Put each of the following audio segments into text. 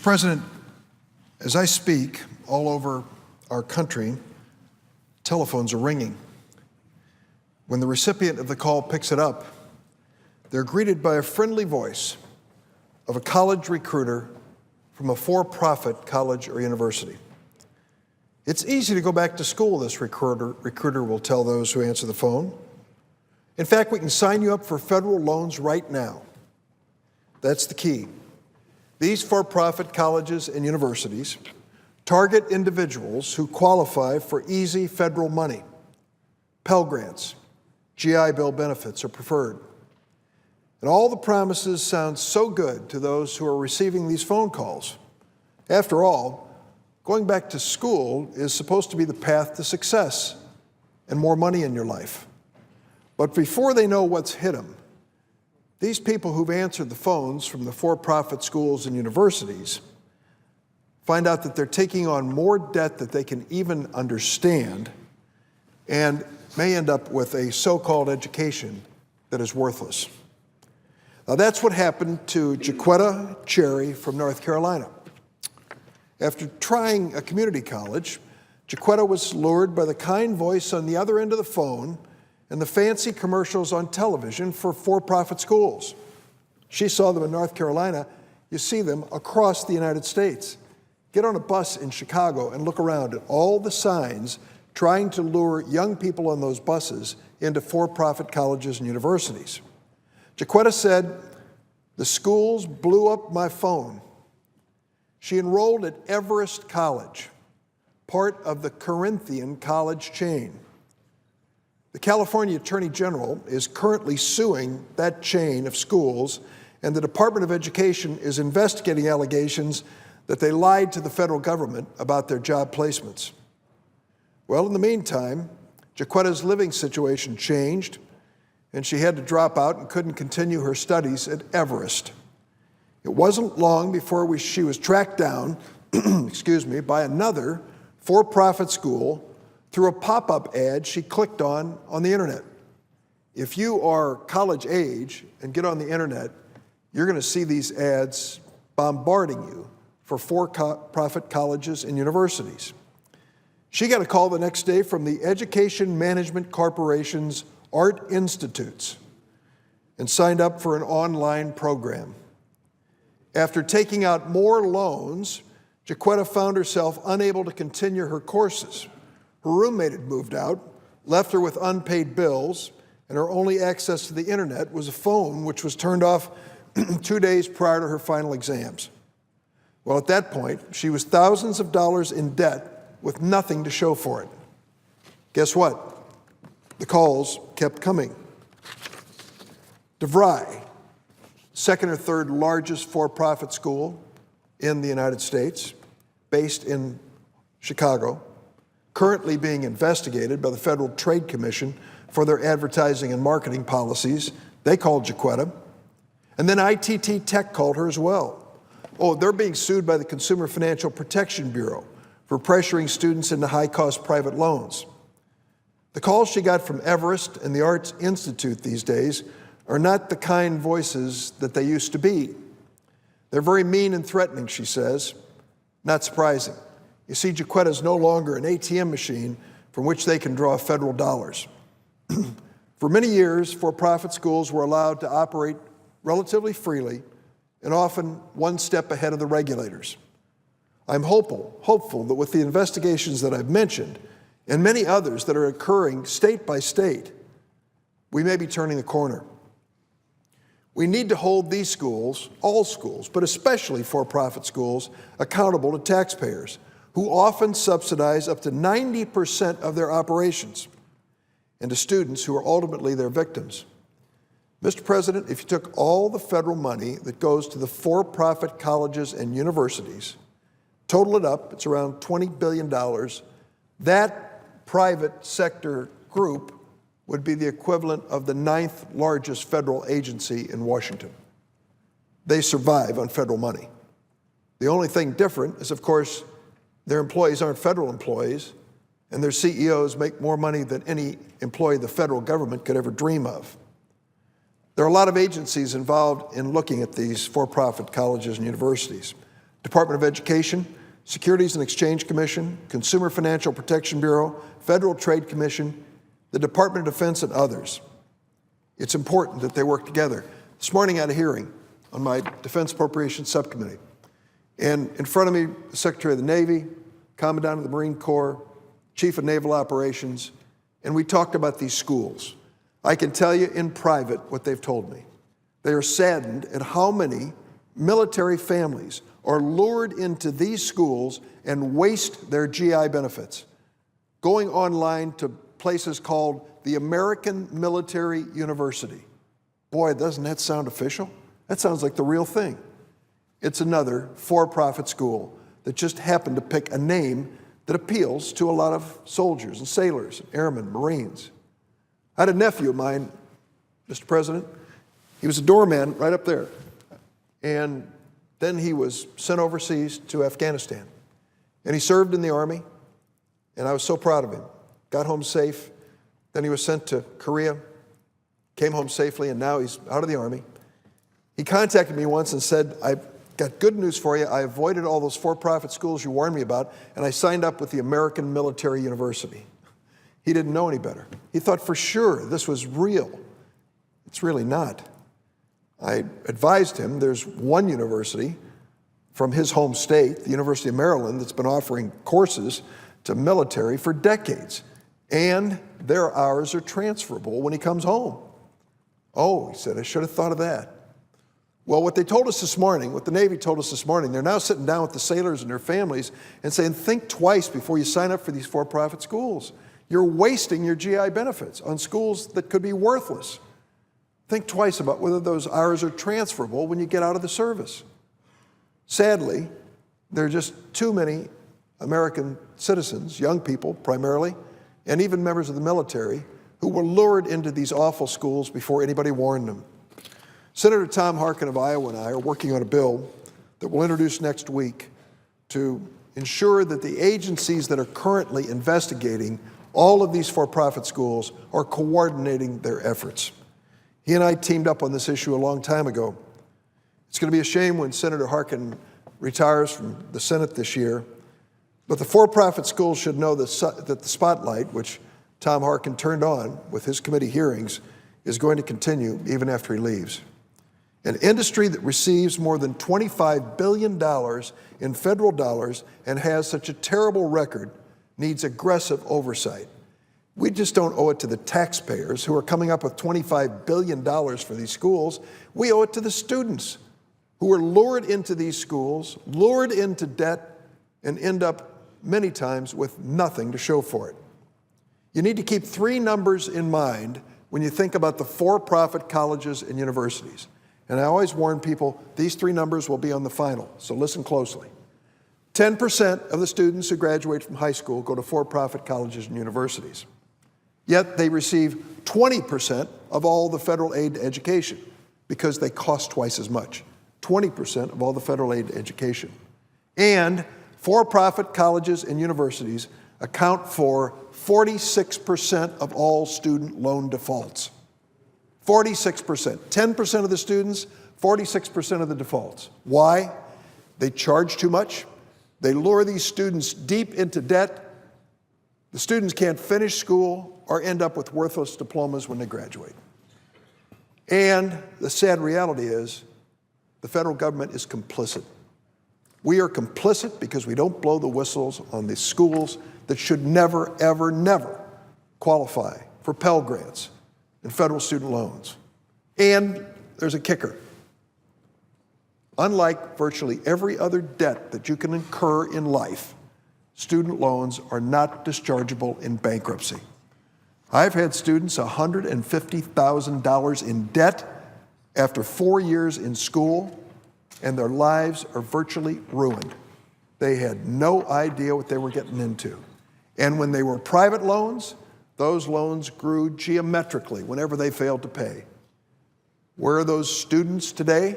President, as I speak, all over our country, telephones are ringing. When the recipient of the call picks it up, they're greeted by a friendly voice of a college recruiter from a for-profit college or university. It's easy to go back to school, this recruiter will tell those who answer the phone. In fact, we can sign you up for federal loans right now. That's the key. These for-profit colleges and universities target individuals who qualify for easy federal money. Pell Grants, GI Bill benefits are preferred. And all the promises sound so good to those who are receiving these phone calls. After all, going back to school is supposed to be the path to success and more money in your life. But before they know what's hit them, these people who've answered the phones from the for-profit schools and universities find out that they're taking on more debt that they can even understand and may end up with a so-called education that is worthless. Now, that's what happened to Jaquetta Cherry from North Carolina. After trying a community college, Jaquetta was lured by the kind voice on the other end of the phone and the fancy commercials on television for for-profit schools. She saw them in North Carolina. You see them across the United States. Get on a bus in Chicago and look around at all the signs trying to lure young people on those buses into for-profit colleges and universities. Jaquetta said, "The schools blew up my phone." She enrolled at Everest College, part of the Corinthian college chain. The California Attorney General is currently suing that chain of schools, and the Department of Education is investigating allegations that they lied to the federal government about their job placements. Well, in the meantime, Jaquetta's living situation changed, and she had to drop out and couldn't continue her studies at Everest. It wasn't long before she was tracked down by another for-profit school through a pop-up ad she clicked on the internet. If you are college age and get on the internet, you're going to see these ads bombarding you for-profit colleges and universities. She got a call the next day from the Education Management Corporation's Art Institutes and signed up for an online program. After taking out more loans, Jaquetta found herself unable to continue her courses. Her roommate had moved out, left her with unpaid bills, and her only access to the internet was a phone which was turned off 2 days prior to her final exams. Well, at that point, she was thousands of dollars in debt with nothing to show for it. Guess what? The calls kept coming. DeVry, second or third largest for-profit school in the United States, based in Chicago, currently being investigated by the Federal Trade Commission for their advertising and marketing policies. They called Jaquetta. And then ITT Tech called her as well. Oh, they're being sued by the Consumer Financial Protection Bureau for pressuring students into high-cost private loans. The calls she got from Everest and the Arts Institute these days are not the kind voices that they used to be. They're very mean and threatening, she says. Not surprising. You see, Jaquetta is no longer an ATM machine from which they can draw federal dollars. For many years, for-profit schools were allowed to operate relatively freely and often one step ahead of the regulators. I'm hopeful that with the investigations that I've mentioned and many others that are occurring state by state, we may be turning the corner. We need to hold these schools, all schools, but especially for-profit schools, accountable to taxpayers, who often subsidize up to 90% of their operations, and to students who are ultimately their victims. Mr. President, if you took all the federal money that goes to the for-profit colleges and universities, total it up, it's around $20 billion, that private sector group would be the equivalent of the 9th largest federal agency in Washington. They survive on federal money. The only thing different is, of course, their employees aren't federal employees, and their CEOs make more money than any employee the federal government could ever dream of. There are a lot of agencies involved in looking at these for-profit colleges and universities. Department of Education, Securities and Exchange Commission, Consumer Financial Protection Bureau, Federal Trade Commission, the Department of Defense, and others. It's important that they work together. This morning I had a hearing on my Defense Appropriations Subcommittee. And in front of me, the Secretary of the Navy, Commandant of the Marine Corps, Chief of Naval Operations, and we talked about these schools. I can tell you in private what they've told me. They are saddened at how many military families are lured into these schools and waste their GI benefits, going online to places called the American Military University. Boy, doesn't that sound official? That sounds like the real thing. It's another for-profit school that just happened to pick a name that appeals to a lot of soldiers and sailors, airmen, Marines. I had a nephew of mine, Mr. President. He was a doorman right up there. And then he was sent overseas to Afghanistan. And he served in the Army, and I was so proud of him. Got home safe. Then he was sent to Korea, came home safely, and now he's out of the Army. He contacted me once and said, I've got good news for you. I avoided all those for-profit schools you warned me about, and I signed up with the American Military University. He didn't know any better. He thought for sure this was real. It's really not. I advised him there's one university from his home state, the University of Maryland, that's been offering courses to military for decades, and their hours are transferable when he comes home. Oh, he said, I should have thought of that. Well, what they told us this morning, what the Navy told us this morning, they're now sitting down with the sailors and their families and saying, think twice before you sign up for these for-profit schools. You're wasting your GI benefits on schools that could be worthless. Think twice about whether those hours are transferable when you get out of the service. Sadly, there are just too many American citizens, young people primarily, and even members of the military, who were lured into these awful schools before anybody warned them. Senator Tom Harkin of Iowa and I are working on a bill that we'll introduce next week to ensure that the agencies that are currently investigating all of these for-profit schools are coordinating their efforts. He and I teamed up on this issue a long time ago. It's going to be a shame when Senator Harkin retires from the Senate this year, but the for-profit schools should know that the spotlight, which Tom Harkin turned on with his committee hearings, is going to continue even after he leaves. An industry that receives more than $25 billion in federal dollars and has such a terrible record needs aggressive oversight. We just don't owe it to the taxpayers who are coming up with $25 billion for these schools. We owe it to the students who are lured into these schools, lured into debt, and end up many times with nothing to show for it. You need to keep three numbers in mind when you think about the for-profit colleges and universities. And I always warn people, these three numbers will be on the final, so listen closely. 10% of the students who graduate from high school go to for-profit colleges and universities. Yet they receive 20% of all the federal aid to education because they cost twice as much. 20% of all the federal aid to education. And for-profit colleges and universities account for 46% of all student loan defaults. 46%. 10% of the students, 46% of the defaults. Why? They charge too much. They lure these students deep into debt. The students can't finish school or end up with worthless diplomas when they graduate. And the sad reality is the federal government is complicit. We are complicit because we don't blow the whistles on the schools that should never, ever, never qualify for Pell Grants and federal student loans. And there's a kicker. Unlike virtually every other debt that you can incur in life, student loans are not dischargeable in bankruptcy. I've had students $150,000 in debt after 4 years in school, and their lives are virtually ruined. They had no idea what they were getting into. And when they were private loans, those loans grew geometrically whenever they failed to pay. Where are those students today?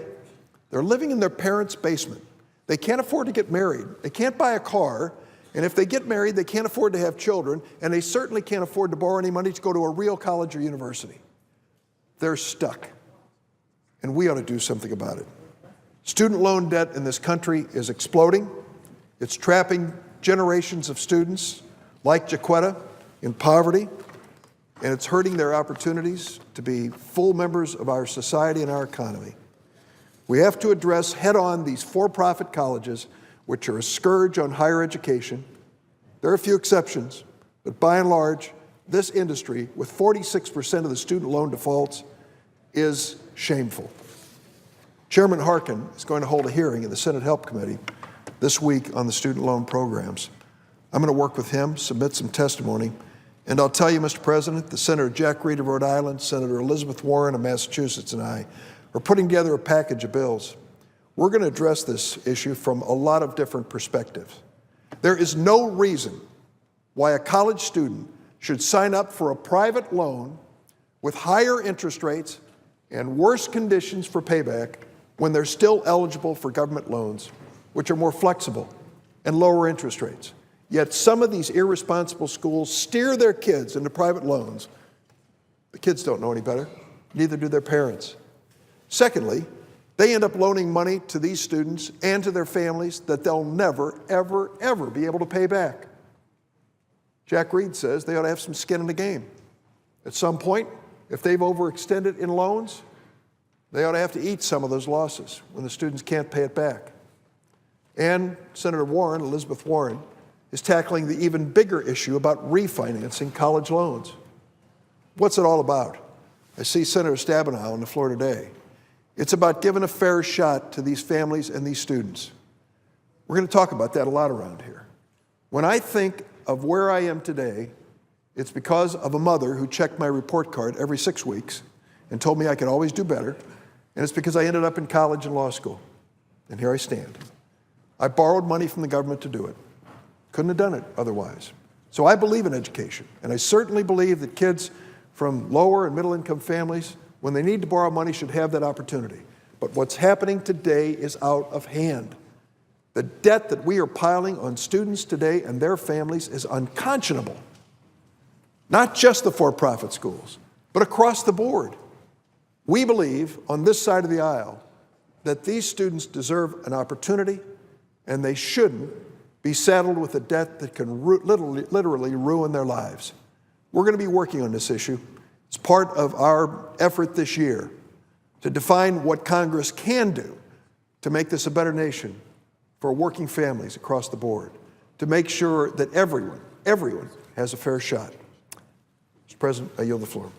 They're living in their parents' basement. They can't afford to get married. They can't buy a car. And if they get married, they can't afford to have children. And they certainly can't afford to borrow any money to go to a real college or university. They're stuck. And we ought to do something about it. Student loan debt in this country is exploding. It's trapping generations of students like Jaquetta in poverty, and it's hurting their opportunities to be full members of our society and our economy. We have to address head-on these for-profit colleges, which are a scourge on higher education. There are a few exceptions, but by and large, this industry, with 46% of the student loan defaults, is shameful. Chairman Harkin is going to hold a hearing in the Senate Help Committee this week on the student loan programs. I'm going to work with him, submit some testimony, and I'll tell you, Mr. President, the Senator Jack Reed of Rhode Island, Senator Elizabeth Warren of Massachusetts, and I are putting together a package of bills. We're going to address this issue from a lot of different perspectives. There is no reason why a college student should sign up for a private loan with higher interest rates and worse conditions for payback when they're still eligible for government loans, which are more flexible and lower interest rates. Yet some of these irresponsible schools steer their kids into private loans. The kids don't know any better, neither do their parents. Secondly, they end up loaning money to these students and to their families that they'll never, ever, ever be able to pay back. Jack Reed says they ought to have some skin in the game. At some point, if they've overextended in loans, they ought to have to eat some of those losses when the students can't pay it back. And Senator Warren, Elizabeth Warren, is tackling the even bigger issue about refinancing college loans. What's it all about? I see Senator Stabenow on the floor today. It's about giving a fair shot to these families and these students. We're going to talk about that a lot around here. When I think of where I am today, it's because of a mother who checked my report card every 6 weeks and told me I could always do better, and it's because I ended up in college and law school. And here I stand. I borrowed money from the government to do it. Couldn't have done it otherwise. So I believe in education, and I certainly believe that kids from lower and middle income families, when they need to borrow money, should have that opportunity. But what's happening today is out of hand. The debt that we are piling on students today and their families is unconscionable. Not just the for-profit schools, but across the board. We believe, on this side of the aisle, that these students deserve an opportunity, and they shouldn't be saddled with a debt that can literally ruin their lives. We're going to be working on this issue. It's part of our effort this year to define what Congress can do to make this a better nation for working families across the board, to make sure that everyone has a fair shot. Mr. President, I yield the floor.